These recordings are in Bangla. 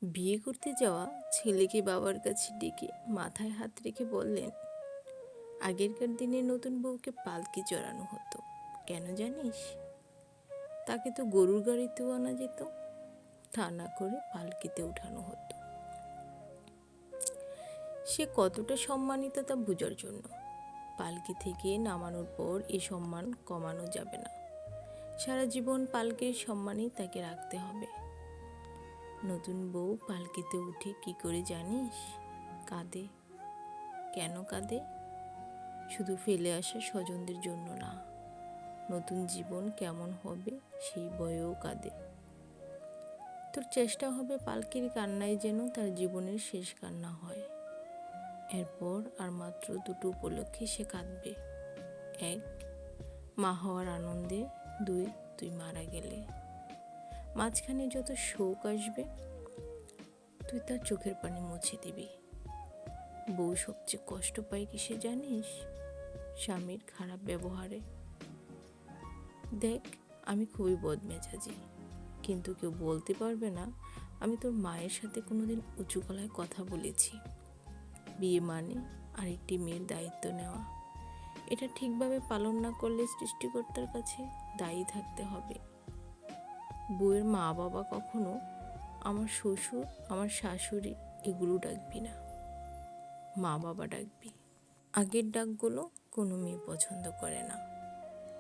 বিয়ে করতে যাওয়া ছেলেকে বাবার কাছে ডেকে মাথায় হাত রেখে বললেন, আগেরকার দিনে নতুন বউকে পালকি চড়ানো হতো, কেন জানিস? তাকে তো গরুর গাড়িতেও আনা যেত, তা না করে পালকিতে উঠানো হতো। সে কতটা সম্মানিত তা বোঝার জন্য। পালকি থেকে নামানোর পর এই সম্মান কমানো যাবে না। সারা জীবন পালকির সম্মানই তাকে রাখতে হবে। নতুন বউ পালকিতে উঠে কি করে জানিস? কাঁদে। কেন কাঁদে? শুধু ফেলে আসা স্বজনদের জন্য না, নতুন জীবন কেমন হবে সেই ভয়েও কাঁদে। তোর চেষ্টা হবে পালকির কান্নায় যেন তার জীবনের শেষ কান্না হয়। এরপর আর মাত্র দুটো উপলক্ষে সে কাঁদবে। 1, মা হওয়ার আনন্দে। 2, তুই মারা গেলে। মাঝখানে যত শোক আসবে তুই তার চোখের পানি মুছে দিবি। বউ সবচেয়ে কষ্ট পায় কিসে জানিস? স্বামীর খারাপ ব্যবহারে। দেখ, আমি খুবই বদমেজাজি, কিন্তু কেউ বলতে পারবে না আমি তোর মায়ের সাথে কোনোদিন উঁচু গলায় কথা বলেছি। বিয়ে মানে আরেকটি মেয়ের দায়িত্ব নেওয়া। এটা ঠিকভাবে পালন না করলে সৃষ্টিকর্তার কাছে দায়ী থাকতে হবে। বউয়ের মা বাবা কখনো আমার শ্বশুর, আমার শাশুড়ি এগুলো ডাকবি না, মা বাবা ডাকবি। আগের ডাকগুলো কোনো মেয়ে পছন্দ করে না।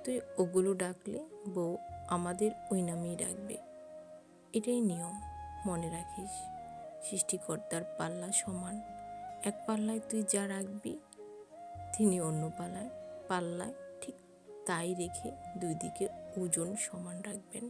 তুই ওগুলো ডাকলে বউ আমাদের ওই নামেই ডাকবে। এটাই নিয়ম, মনে রাখিস। সৃষ্টিকর্তার পাল্লা সমান। এক পাল্লায় তুই যা রাখবি তিনি অন্য পাল্লায় ঠিক তাই রেখে দুই দিকে ওজন সমান রাখবেন।